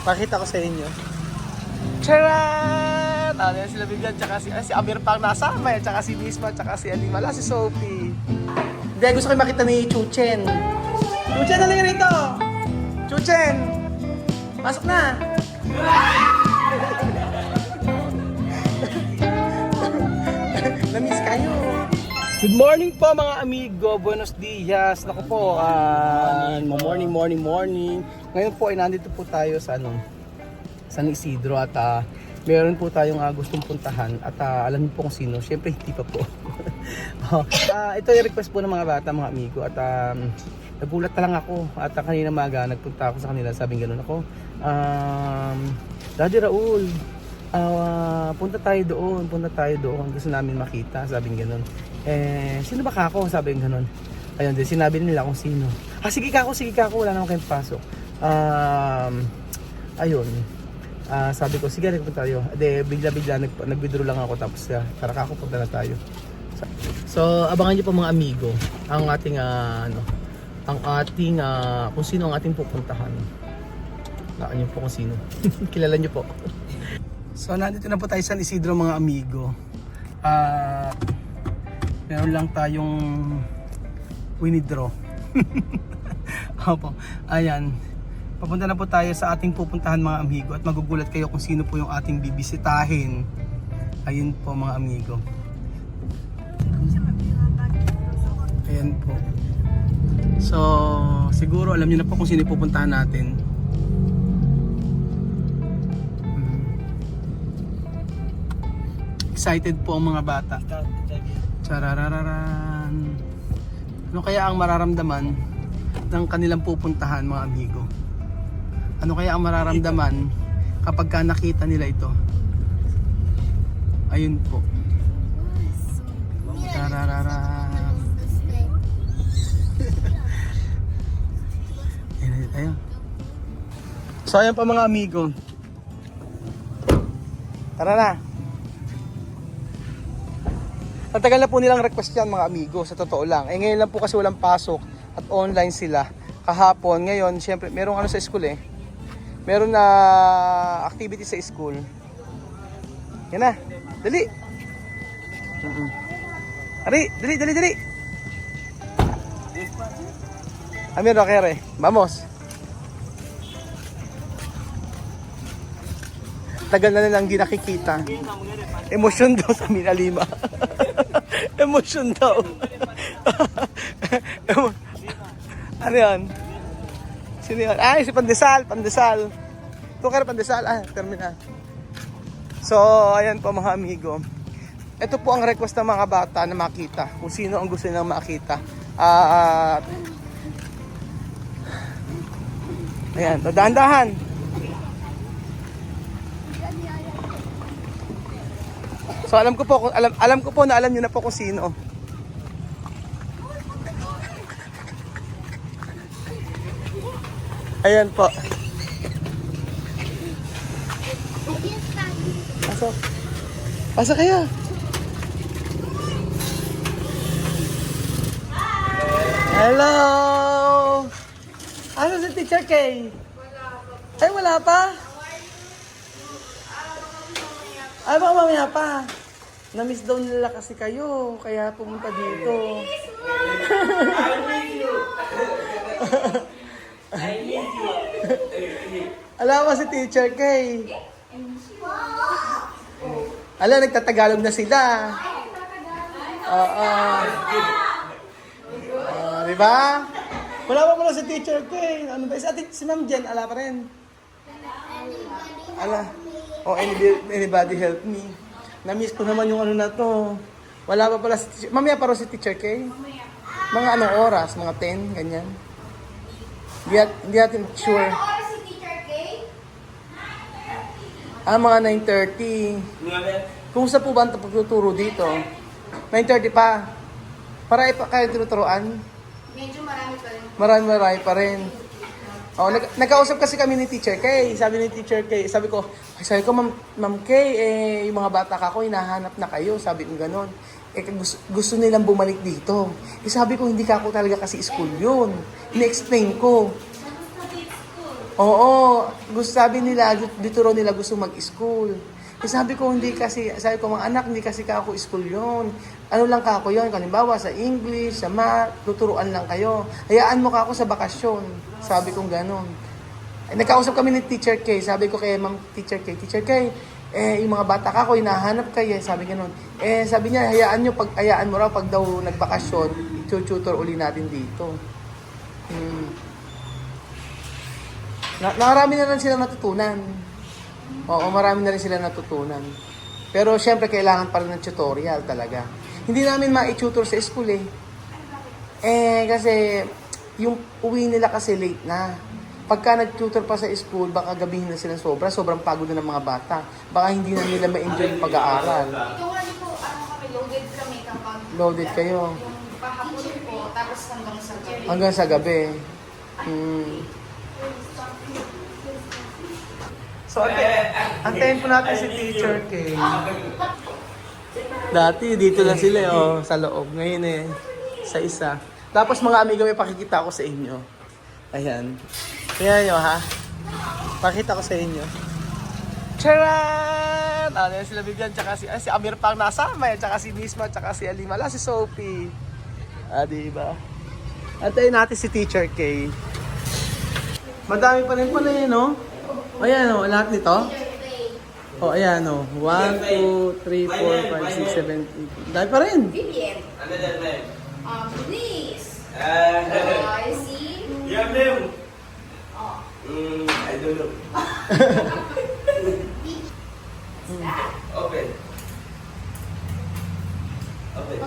Pakita ko sa inyo. Charan! Ano yan sila Vivian, tsaka si Amir pang nasama, tsaka si Nisma, tsaka si Alimala, si Sophie. Hindi, gusto ko makita ni Chuchen. Chuchen, halika rito! Chuchen! Pasok na! Namiss kayo. Good morning po mga amigo. Buenos dias. Naku po, morning. Ngayon po ay nandito po tayo sa San Isidro at meron po tayong gustong puntahan at alam niyo po kung sino. Siyempre hindi pa po. Ito yung request po ng mga bata, mga amigo at nagulat na lang ako at kanina maga nagpunta ako sa kanila, sabing gano'n ako. Daddy Raul, punta tayo doon, gusto namin makita, sabing gano'n. Sino ba kako? Sabing gano'n. Ayun din, sinabi nila kung sino. Sige kako, wala naman kayong pasok. Ayun. Sabi ko, sige, nagpunta tayo. Bigla nag-withdraw lang ako tapos tara kako, punta na tayo. So, abangan niyo po mga amigo ang ating kung sino ang ating pupuntahan. Nakaan niyo po kung sino. Kilala niyo po. So, nandito na po tayo sa San Isidro mga amigo. Meron lang tayong winidraw. Opo. Ayan. Papunta na po tayo sa ating pupuntahan mga amigo at magugulat kayo kung sino po yung ating bibisitahin. Ayun po mga amigo. Ayan po. So, siguro alam niyo na po kung sino pupuntahan natin. Excited po ang mga bata. Chararararan. Ano kaya ang mararamdaman ng kanilang pupuntahan mga amigo? Ano kaya ang mararamdaman kapag nakita nila ito? Ayun po. Chararararan. Ayan. So ayan pa mga amigo. Tara na. Natagal na po nilang request yan mga amigo, sa totoo lang. Ngayon lang po kasi walang pasok at online sila. Kahapon, ngayon, syempre, merong sa school Meron na activity sa school. Yan na, dali. Dali. Amir, okay, vamos. Tagal na nilang hindi nakikita. Emosyon daw sa Minalima. Emosyon daw. Ano yan? Sino yan? Ay, si Pandesal. Ito ka Pandesal. Termina. So, ayan po mga amigo. Ito po ang request ng mga bata na makita. Kung sino ang gusto nilang makita. Ayan, dahan-dahan. So alam ko po na alam niyo na po kung sino. Ayan po. Pasok kayo. Hello. Ano si Teacher Kay? Ay, wala pa? Ay, baka mamaya pa. Na-miss daw nila kasi kayo, kaya pumunta dito. I miss you. Alam mo si Teacher Kay. Alam, nagtatagalog na sila. Diba? Wala pa pala si Teacher Kay. Ano ba? Si Ma'am Jen, ala pa rin. Ala. Anybody help me. Na-miss ko naman yung na to. Wala pa pala si mamaya pa si Teacher Kay. Mga anong oras? Mga 10, ganyan. Hindi natin sure. Ano oras si Teacher Kay? Mga 9:30. Kung sa po ba ang pagtuturo dito? 9:30 pa. Para kayo tinuturuan? Medyo marami pa rin. Marami pa rin. Nagkausap kasi kami ni Teacher Kay. Sabi ni Teacher Kay, sabi ko, Ma'am Kay, yung mga bata ko, hinahanap na kayo. Sabi ko gano'n. Gusto nilang bumalik dito. Sabi ko, hindi ka ako talaga kasi school yun. In-explain ko. Oo, gusto sabi nila, dito raw nila gusto mag-school. Eh sabi ko, hindi kasi, sabi ko mga anak, hindi kasi kako school yon. Ano lang kako yon, kalimbawa sa English, sa math, tuturuan lang kayo. Hayaan mo kako sa bakasyon. Sabi kong ganon. Eh, nagkausap kami ni Teacher K. Sabi ko kay Ma'am Teacher K, yung mga bata kako, hinahanap kayo. Sabi ganon. Sabi niya, hayaan mo raw pag daw nagbakasyon, tutor uli natin dito. Marami na rin sila natutunan. Oo, marami na rin sila natutunan. Pero syempre kailangan pa rin ng tutorial talaga. Hindi namin ma-tutor sa school eh. Kasi yung uwi nila kasi late na. Pagka nag-tutor pa sa school, baka gabihin na sila sobrang pagod na ng mga bata. Baka hindi na nila ma-enjoy yung pag-aaral. Ito nga dito, kami, loaded kami kapag... Loaded kayo. Yung pahapon po, tapos hanggang sa gabi. Hanggang sa gabi. So, antayin po natin si Teacher K. Dati, dito lang sila sa loob. Ngayon sa isa. Tapos mga amigo, may pakikita ko sa inyo. Ayan. Tingnan nyo, ha? Pakita ko sa inyo. Charan! Ano yan sila Vivian, tsaka si Amir pang nasama, tsaka si Nisma, tsaka si Alimala, si Sophie. Diba? Antayin natin si Teacher K. Madami pa rin pala yun, no? Ayan, lahat nito. Ayan, 1, 2, 3, 4, 5, 6, 7, 8. Dahil pa rin. Vivian. Ano dyan, Mem? Please. I see. Yeah, Mem. Oh. I don't know. Open. Open.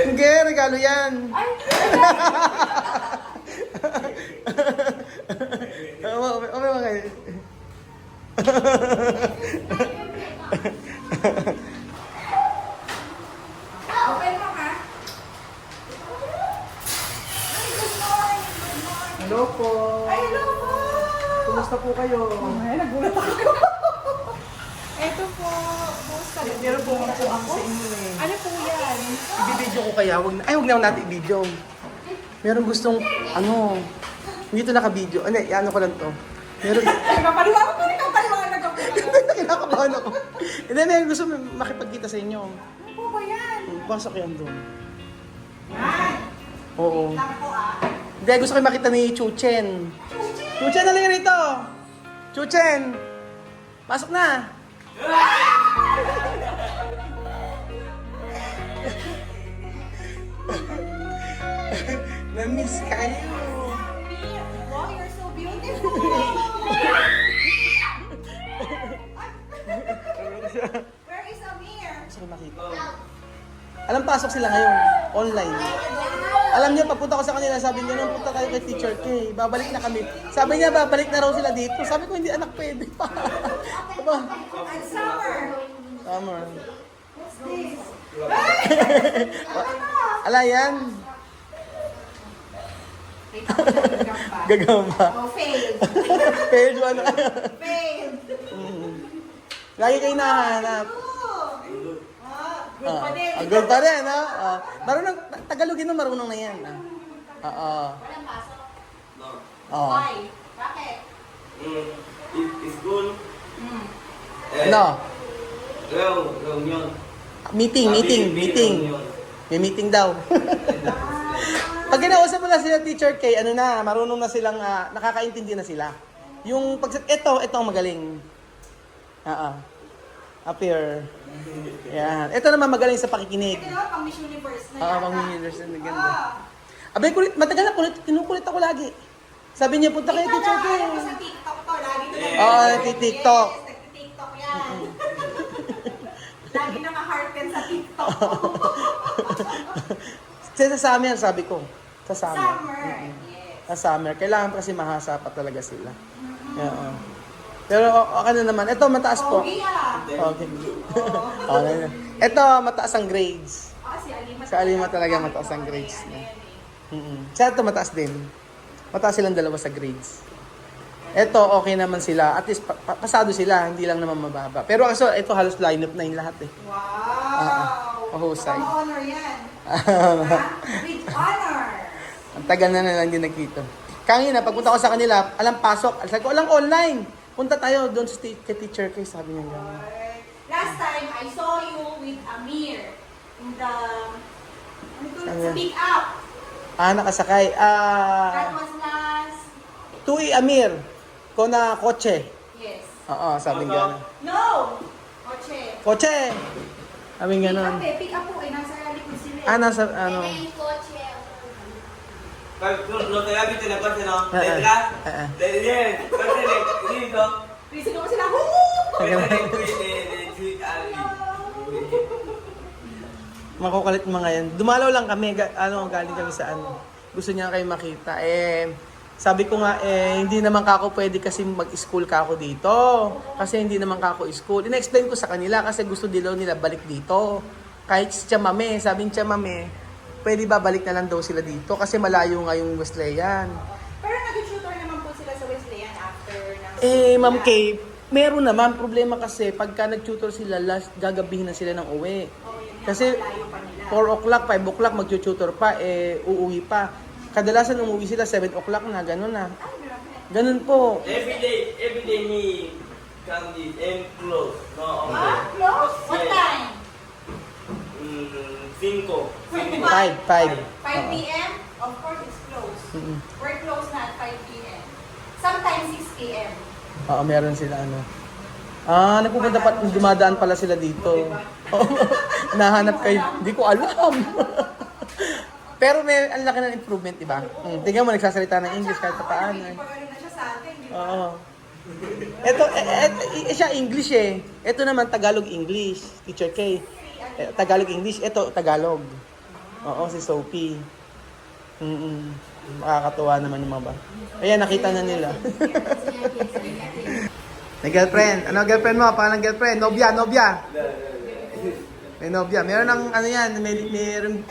Hindi, regalo yan. Okay, okay. Open mo ha. Hello po. Ay, hello po. Kumusta po kayo? Ay, nagulat ako. Ito po. Kumusta po? Meron po ako sa inyo eh. Ano po yan? Ibibidyo ko kaya. Huwag na natin i-video. Meron gustong, hindi ito naka-video. Ano ko lang to. Meron, Nagpapaliwanag ko, nagpapaliwanag ako. kinakabahan ako. Hindi, meron gusto makipagkita sa inyo. Ano po ba yan? Pasok yan doon. Yan. Oo. Lang po Hindi, gusto ko makita ni Chuchen. Chuchen, halika rito! Chuchen! Pasok na! Na-miss kayo. Wow, you're so beautiful. Where is Amir? Gusto ko makita. Alam, pasok sila ngayon. Online. Alam niyo, pagpunta ko sa kanila, sabi niya, nung punta tayo kay Teacher K, babalik na kami. Sabi niya, babalik na raw sila dito. Sabi ko, hindi anak, pwede pa. Diba? And summer. Summer. What's this? Ala yan. Gagamba. Gagamba. Oh, failed. Failed ano. Failed. Lagi kayo nahanap. Good pa din. Good pa rin, ha? Marunong, Tagalogin mo, marunong na yan. Oo. Walang pasok. No. Oo. Why? Bakit? It's good. No. Reunion. Meeting. May meeting daw. Pag kinausap mo na sila Teacher K, marunong na silang, nakakaintindi na sila. Yung ito ang magaling. Appear. Yan. Ito naman magaling sa pakikinig. Ito naman pang Miss Universe na Pang Universe na ganda. Abay, matagal na kulit, kinukulit ako lagi. Sabi niya, punta kayo Teacher K. Alam ko sa TikTok to, lagi na Oo, nagti-TikTok. Yes, nagti-TikTok yan. Lagi naka-heart yan sa TikTok. Sa summer, sabi ko. Sa summer. Summer. Yes. Sa summer. Kailangan kasi mahasa pa talaga sila. Yeah. Pero okay na naman. Ito, mataas po. Pogi ah. Okay. Okay na. Ito, mataas ang grades. Si Alima. Sa Alima talaga mataas ang grades niya. Sa ito, mataas din. Mataas silang dalawa sa grades. Ito, okay naman sila. At least, pasado sila. Hindi lang naman mababa. Pero kaso, ito halos lineup na yung lahat eh. Wow. Mahusay. Baka ma-honor yan. Ha? With honor. Ang tagal na lang din nagkita. Kanina, pagpunta ko sa kanila, alam pasok. Sabi ko, alam online. Punta tayo doon sa kay Teacher K. Sabi niya gano'n. Last time, I saw you with Amir in the Ano? speak up. Nakasakay. That was last, Tui Amir. Ko na kotse. yes. Oo, sabi nga. No! Oche. Kotse! Sabi nga nun. Pick up po, nasa likod sila. Nasa, ano. No te habito en la parte, no. Ah, Detrás. ah. De parte de lindo. Reason naman sila, woo! Makukulit mga yan. Dumalaw lang kami, galing kami sa ano. Gusto niya kayo makita. Sabi ko nga, hindi naman kako pwede kasi mag-school kako dito. Kasi hindi naman kako school. Ina-explain ko sa kanila kasi gusto nila balik dito. Kahit si Chamame, sabi ni Chamame, pwede ba balik na lang daw sila dito kasi malayo nga yung Wesleyan. Pero nag-tutor naman po sila sa Wesleyan after ng Ma'am Kay, meron naman problema kasi pagka nag-tutor sila, last gagabihin na sila ng uwi. Kasi 4 o'clock, 5 o'clock mag-tutor pa, uuwi pa. Kadalasan umuwi sila 7 o'clock na, gano'n na. Ganun po. Every day me come this and close. No, Close? What Yes. time? 5. 5 p.m.? Of course, it's closed. We're closed na at 5 p.m. Sometimes 6 p.m. Oo, meron sila ano. Nagpupunta pa, dumadaan pala sila dito. Nahanap kayo. Hindi ko alam. Pero may ang laki ng improvement, di ba? Tingnan mo, nagsasalita ng English kahit paano. Pag-ano na siya sa atin, di ba? Oo. Ito, siya English eh. Ito naman Tagalog-English. Teacher K. Tagalog-English. Ito, Tagalog. Oo, si Sophie. Makakatuwa naman yung mga ba. Ayan, nakita na nila. May girlfriend. Ano girlfriend mo? Pangalan girlfriend? Nobya. May nobya. Meron ng ano yan, meron.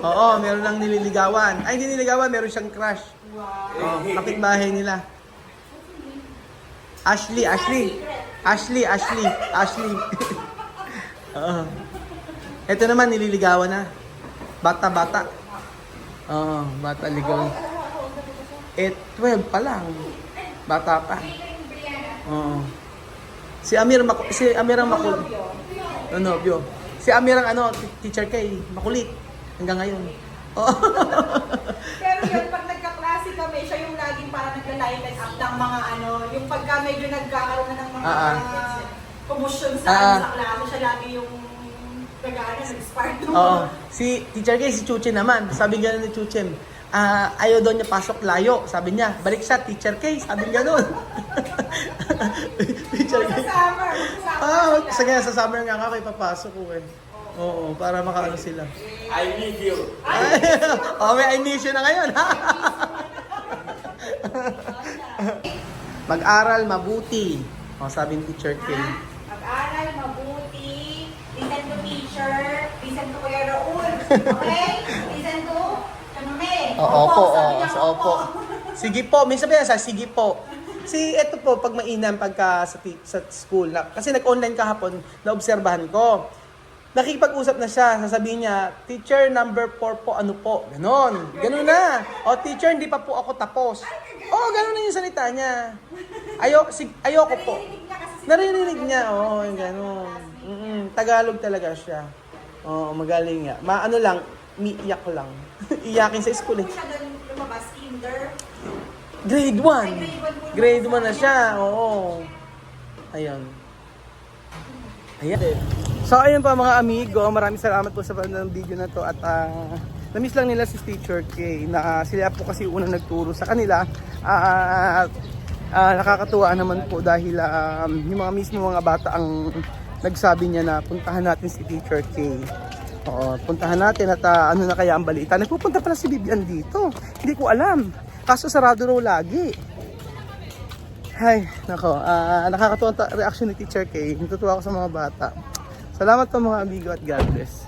Oo, meron ng nililigawan. Ay, hindi nililigawan, meron siyang crush. Wow. Kapitbahay nila. Ashley. Oo. Ito naman, nililigawan na. Bata. Oo, bata ligaw. 12 pa lang. Bata pa. Oo. Si Amir ang makulit. Nobyo. Si Amir ang Teacher K, makulit. Hanggang ngayon. Oo. Pero yun, pag nagka-klase kami, siya yung laging parang nagla-line up ng mga yung pagka medyo nagkakaroon na ng mga commotion sa klase, siya lagi yung nag-spark. Oo. Si Teacher K, si Chuche naman. Sabi nga ni Chuche, ayaw daw niya pasok layo. Sabi niya, balik siya, Teacher K. Sabi nga nun. Teacher K. Sa summer nga kayo papasok ko eh. Oo, para makaano sila. I need you. May I miss you na ngayon. Mag-aral mabuti. Sabi ni Teacher K. Mag-aral mabuti, listen to teacher, listen to Kuya Raul, okay? Listen to Chamame. Opo. Sige po, minsan ba yan sa sige po. Ito po, pag mainam pagka sa school, kasi nag-online kahapon, naobserbahan ko. Nakipag-usap na siya, sasabihin niya, teacher number 4 po, ano po? Ganon na. Teacher, hindi pa po ako tapos. Ganon na yung salita niya. Ayoko po. Narinig niya, yung ganon. Tagalog talaga siya. Magaling nga. Maano lang, iyak lang. Iyakin sa school eh. Siya doon lumabas, kinder. Grade 1. Grade 1 na siya, oo. Ayun. So ayun pa mga amigo, maraming salamat po sa panonood ng video na to at na-miss lang nila si Teacher K na sila po kasi unang nagturo sa kanila nakakatuwa naman po dahil yung mga mismo mga bata ang nagsabi niya na puntahan natin si Teacher K. Puntahan natin at ano na kaya ang balita. Nagpupunta pala si Bibian dito. Hindi ko alam. Kaso sarado raw lagi. Hay, nako. Nakakatuwa ang reaction ni Teacher K. Natutuwa ako sa mga bata. Salamat po mga amigo at God bless.